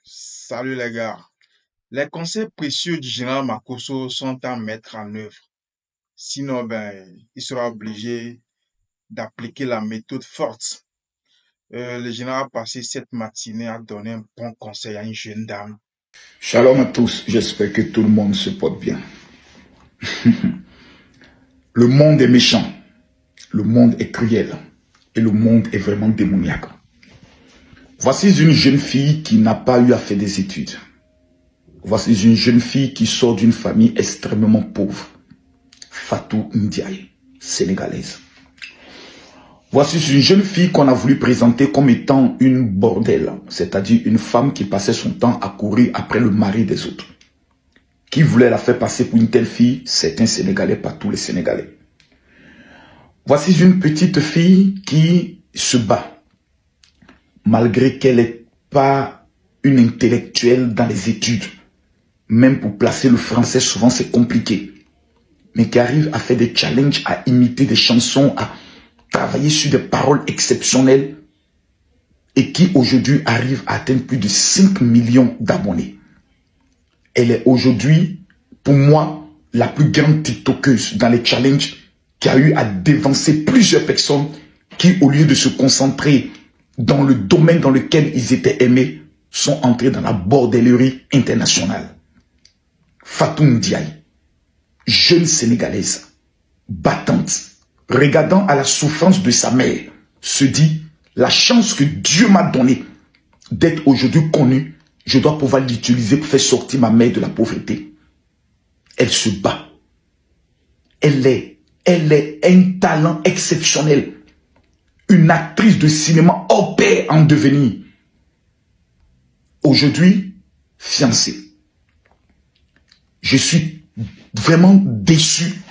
Salut les gars. Les conseils précieux du général Makosso sont à mettre en œuvre. Sinon, il sera obligé d'appliquer la méthode forte. Le général a passé cette matinée à donner un bon conseil à une jeune dame. Shalom à tous, j'espère que tout le monde se porte bien. Le monde est méchant, le monde est cruel et le monde est vraiment démoniaque. Voici une jeune fille qui n'a pas eu à faire des études. Voici une jeune fille qui sort d'une famille extrêmement pauvre. Fatou Ndiaye, sénégalaise. Voici une jeune fille qu'on a voulu présenter comme étant une bordelle, c'est-à-dire une femme qui passait son temps à courir après le mari des autres. Qui voulait la faire passer pour une telle fille? Certains Sénégalais, pas tous les Sénégalais. Voici une petite fille qui se bat, malgré qu'elle n'est pas une intellectuelle dans les études. Même pour placer le français, souvent c'est compliqué. Mais qui arrive à faire des challenges, à imiter des chansons, à travailler sur des paroles exceptionnelles et qui aujourd'hui arrive à atteindre plus de 5 millions d'abonnés. Elle est aujourd'hui, pour moi, la plus grande TikTokeuse dans les challenges qui a eu à dévancer plusieurs personnes qui, au lieu de se concentrer dans le domaine dans lequel ils étaient aimés, sont entrés dans la bordellerie internationale. Fatou Ndiaye, jeune sénégalaise, battante, regardant à la souffrance de sa mère, se dit, la chance que Dieu m'a donnée d'être aujourd'hui connue, je dois pouvoir l'utiliser pour faire sortir ma mère de la pauvreté. Elle se bat. Elle est un talent exceptionnel. Une actrice de cinéma hors pair en devenir. Aujourd'hui, fiancée. Je suis vraiment déçu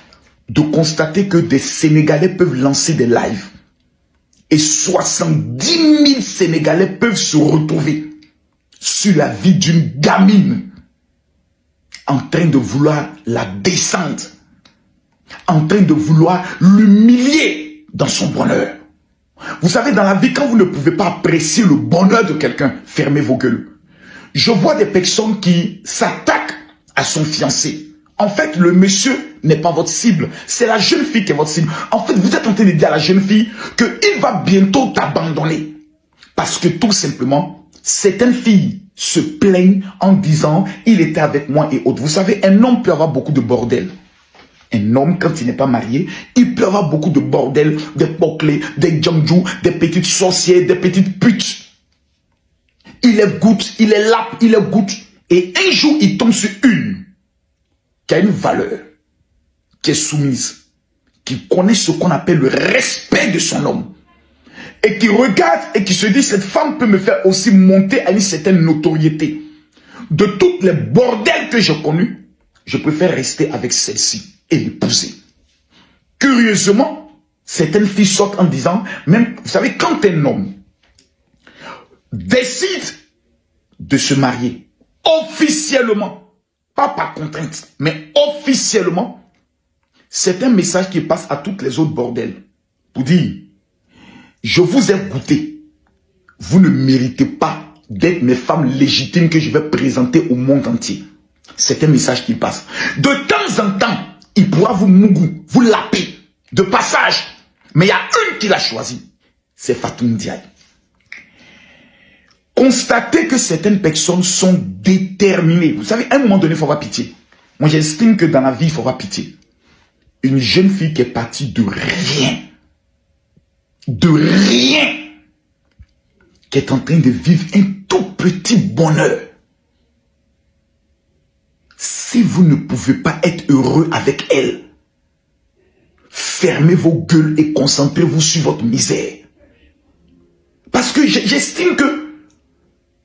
de constater que des Sénégalais peuvent lancer des lives. Et 70 000 Sénégalais peuvent se retrouver sur la vie d'une gamine en train de vouloir la descendre, en train de vouloir l'humilier dans son bonheur. Vous savez, dans la vie, quand vous ne pouvez pas apprécier le bonheur de quelqu'un, fermez vos gueules. Je vois des personnes qui s'attaquent à son fiancé. En fait, le monsieur n'est pas votre cible. C'est la jeune fille qui est votre cible. En fait, vous êtes en train de dire à la jeune fille qu'il va bientôt t'abandonner. Parce que tout simplement, certaines filles se plaignent en disant « il était avec moi et autres ». Vous savez, un homme peut avoir beaucoup de bordel. Un homme, quand il n'est pas marié, il peut avoir beaucoup de bordel, des poclés, des djamdjou, des petites sorcières, des petites putes. Il est goutte, il est lap, il est goutte. Et un jour, il tombe sur une qui a une valeur, qui est soumise, qui connaît ce qu'on appelle le respect de son homme. Et qui regarde et qui se dit, cette femme peut me faire aussi monter à une certaine notoriété. De toutes les bordels que j'ai connus, je préfère rester avec celle-ci et l'épouser. Curieusement, certaines filles sortent en disant, même, vous savez, quand un homme décide de se marier officiellement, pas par contrainte, mais officiellement, c'est un message qui passe à toutes les autres bordels pour dire, je vous ai goûté. Vous ne méritez pas d'être mes femmes légitimes que je vais présenter au monde entier. C'est un message qui passe. De temps en temps, il pourra vous mougou, vous laper, de passage. Mais il y a une qui l'a choisi. C'est Fatou Ndiaye. Constatez que certaines personnes sont déterminées. Vous savez, à un moment donné, il faut avoir pitié. Moi, j'estime que dans la vie, il faut avoir pitié. Une jeune fille qui est partie de rien, qui est en train de vivre un tout petit bonheur. Si vous ne pouvez pas être heureux avec elle, fermez vos gueules et concentrez-vous sur votre misère. Parce que j'estime que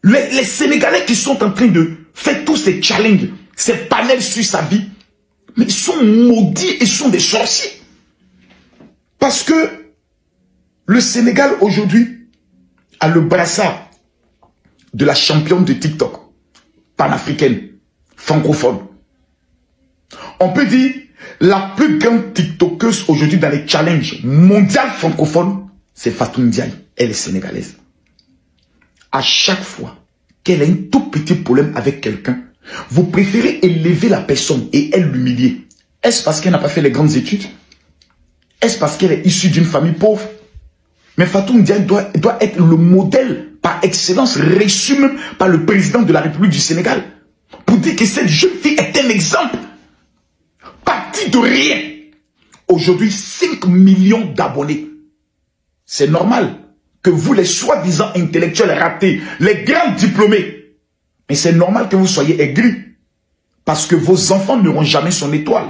les Sénégalais qui sont en train de faire tous ces challenges, ces panels sur sa vie, mais ils sont maudits et sont des sorciers. Parce que le Sénégal aujourd'hui a le brassard de la championne de TikTok, panafricaine, francophone. On peut dire la plus grande TikTokeuse aujourd'hui dans les challenges mondiaux francophones, c'est Fatou Ndiaye, elle est sénégalaise. À chaque fois qu'elle a un tout petit problème avec quelqu'un, vous préférez élever la personne et elle l'humilier. Est-ce parce qu'elle n'a pas fait les grandes études? Est-ce parce qu'elle est issue d'une famille pauvre? Mais Fatou Ndiaye doit être le modèle par excellence, reçu même par le président de la République du Sénégal, pour dire que cette jeune fille est un exemple. Partie de rien. Aujourd'hui, 5 millions d'abonnés. C'est normal que vous, les soi-disant intellectuels ratés, les grands diplômés, mais c'est normal que vous soyez aigris, parce que vos enfants n'auront jamais son étoile.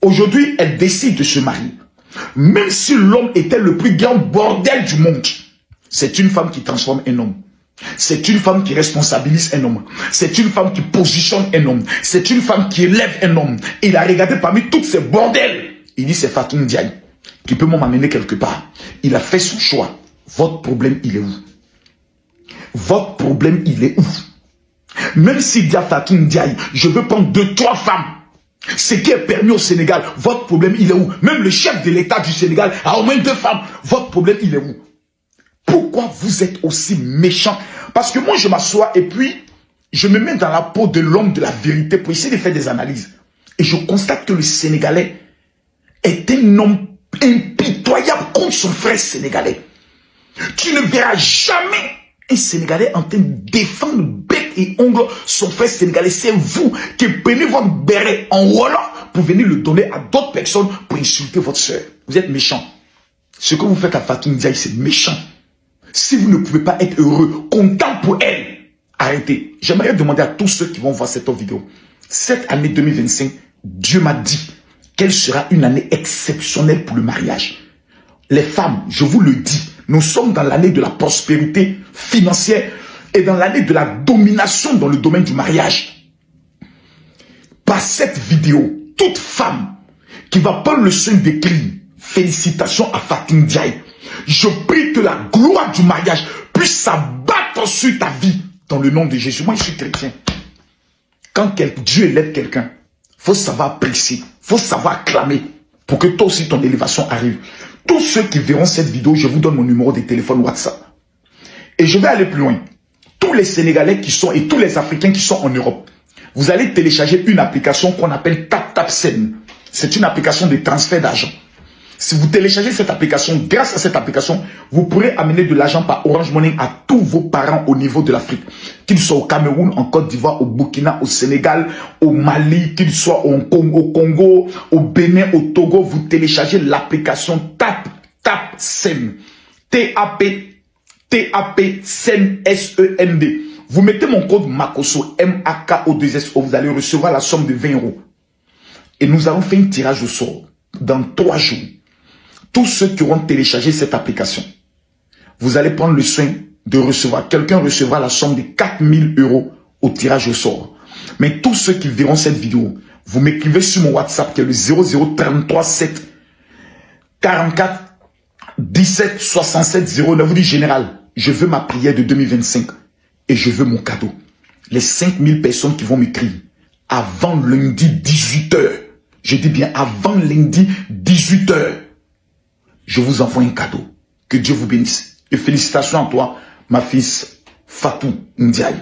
Aujourd'hui, elle décide de se marier. Même si l'homme était le plus grand bordel du monde, c'est une femme qui transforme un homme. C'est une femme qui responsabilise un homme. C'est une femme qui positionne un homme. C'est une femme qui élève un homme. Il a regardé parmi toutes ces bordels. Il dit c'est Fatou Ndiaye qui peut m'amener quelque part. Il a fait son choix. Votre problème, il est où? Votre problème, il est où? Même s'il dit à Fatou Ndiaye, je veux prendre 2-3 femmes. Ce qui est permis au Sénégal, votre problème, il est où? Même le chef de l'État du Sénégal a au moins 2 femmes. Votre problème, il est où? Pourquoi vous êtes aussi méchant? Parce que moi, je m'assois et puis, je me mets dans la peau de l'homme de la vérité pour essayer de faire des analyses. Et je constate que le Sénégalais est un homme impitoyable contre son frère sénégalais. Tu ne verras jamais un Sénégalais en train de défendre bec et ongle son frère sénégalais. C'est vous qui prenez votre béret en wolof pour venir le donner à d'autres personnes pour insulter votre soeur. Vous êtes méchant. Ce que vous faites à Fatou Ndiaye, c'est méchant. Si vous ne pouvez pas être heureux, content pour elle, arrêtez. J'aimerais demander à tous ceux qui vont voir cette vidéo. Cette année 2025, Dieu m'a dit qu'elle sera une année exceptionnelle pour le mariage. Les femmes, je vous le dis, nous sommes dans l'année de la prospérité financière et dans l'année de la domination dans le domaine du mariage. Par cette vidéo, toute femme qui va prendre le soin d'écrire félicitations à Fatou Ndiaye, je prie que la gloire du mariage puisse s'abattre sur ta vie dans le nom de Jésus. Moi, je suis chrétien. Quand Dieu élève quelqu'un, il faut savoir apprécier, il faut savoir acclamer pour que toi aussi ton élévation arrive. Tous ceux qui verront cette vidéo, je vous donne mon numéro de téléphone WhatsApp. Et je vais aller plus loin. Tous les Sénégalais qui sont et tous les Africains qui sont en Europe, vous allez télécharger une application qu'on appelle TapTapSend. C'est une application de transfert d'argent. Si vous téléchargez cette application, grâce à cette application, vous pourrez amener de l'argent par Orange Money à tous vos parents au niveau de l'Afrique. Qu'ils soient au Cameroun, en Côte d'Ivoire, au Burkina, au Sénégal, au Mali, qu'ils soient au Congo, au Bénin, au Togo, vous téléchargez l'application TapTapSend. T-A-P-Send, S-E-N-D. Vous mettez mon code MAKOSO, M-A-K-O-2-S-O, vous allez recevoir la somme de 20 €. Et nous allons faire un tirage au sort dans 3 jours. Tous ceux qui auront téléchargé cette application, vous allez prendre le soin de recevoir. Quelqu'un recevra la somme de 4 000 € au tirage au sort. Mais tous ceux qui verront cette vidéo, vous m'écrivez sur mon WhatsApp qui est le 0033 7 44 17 67 09. Vous dites général, je veux ma prière de 2025 et je veux mon cadeau. Les 5000 personnes qui vont m'écrire avant lundi 18 h, je dis bien avant lundi 18 h, je vous envoie un cadeau. Que Dieu vous bénisse. Et félicitations à toi, ma fille Fatou Ndiaye.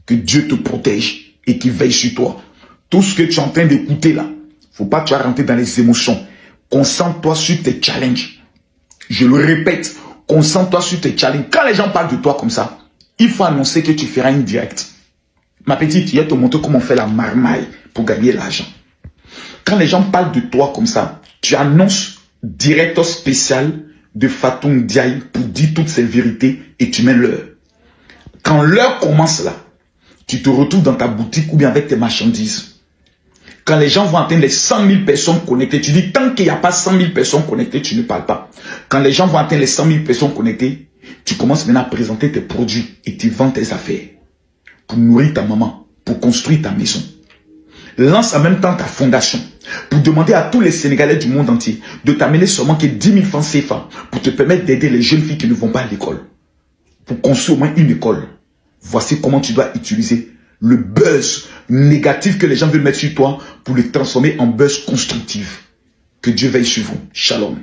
Que Dieu te protège et qu'il veille sur toi. Tout ce que tu es en train d'écouter là, faut pas que tu vas rentrer dans les émotions. Concentre-toi sur tes challenges. Je le répète, concentre-toi sur tes challenges. Quand les gens parlent de toi comme ça, il faut annoncer que tu feras une directe. Ma petite, je vais te montrer comment on fait la marmaille pour gagner l'argent. Quand les gens parlent de toi comme ça, tu annonces direct spécial de Fatou Ndiaye pour dire toutes ces vérités et tu mets l'heure. Quand l'heure commence là, tu te retrouves dans ta boutique ou bien avec tes marchandises. Quand les gens vont atteindre les 100 000 personnes connectées, tu dis tant qu'il n'y a pas 100 000 personnes connectées, tu ne parles pas. Quand les gens vont atteindre les 100 000 personnes connectées, tu commences maintenant à présenter tes produits et tu vends tes affaires pour nourrir ta maman, pour construire ta maison. Lance en même temps ta fondation pour demander à tous les Sénégalais du monde entier de t'amener seulement que 10 000 francs CFA pour te permettre d'aider les jeunes filles qui ne vont pas à l'école. Pour construire au moins une école. Voici comment tu dois utiliser le buzz négatif que les gens veulent mettre sur toi pour le transformer en buzz constructif. Que Dieu veille sur vous. Shalom.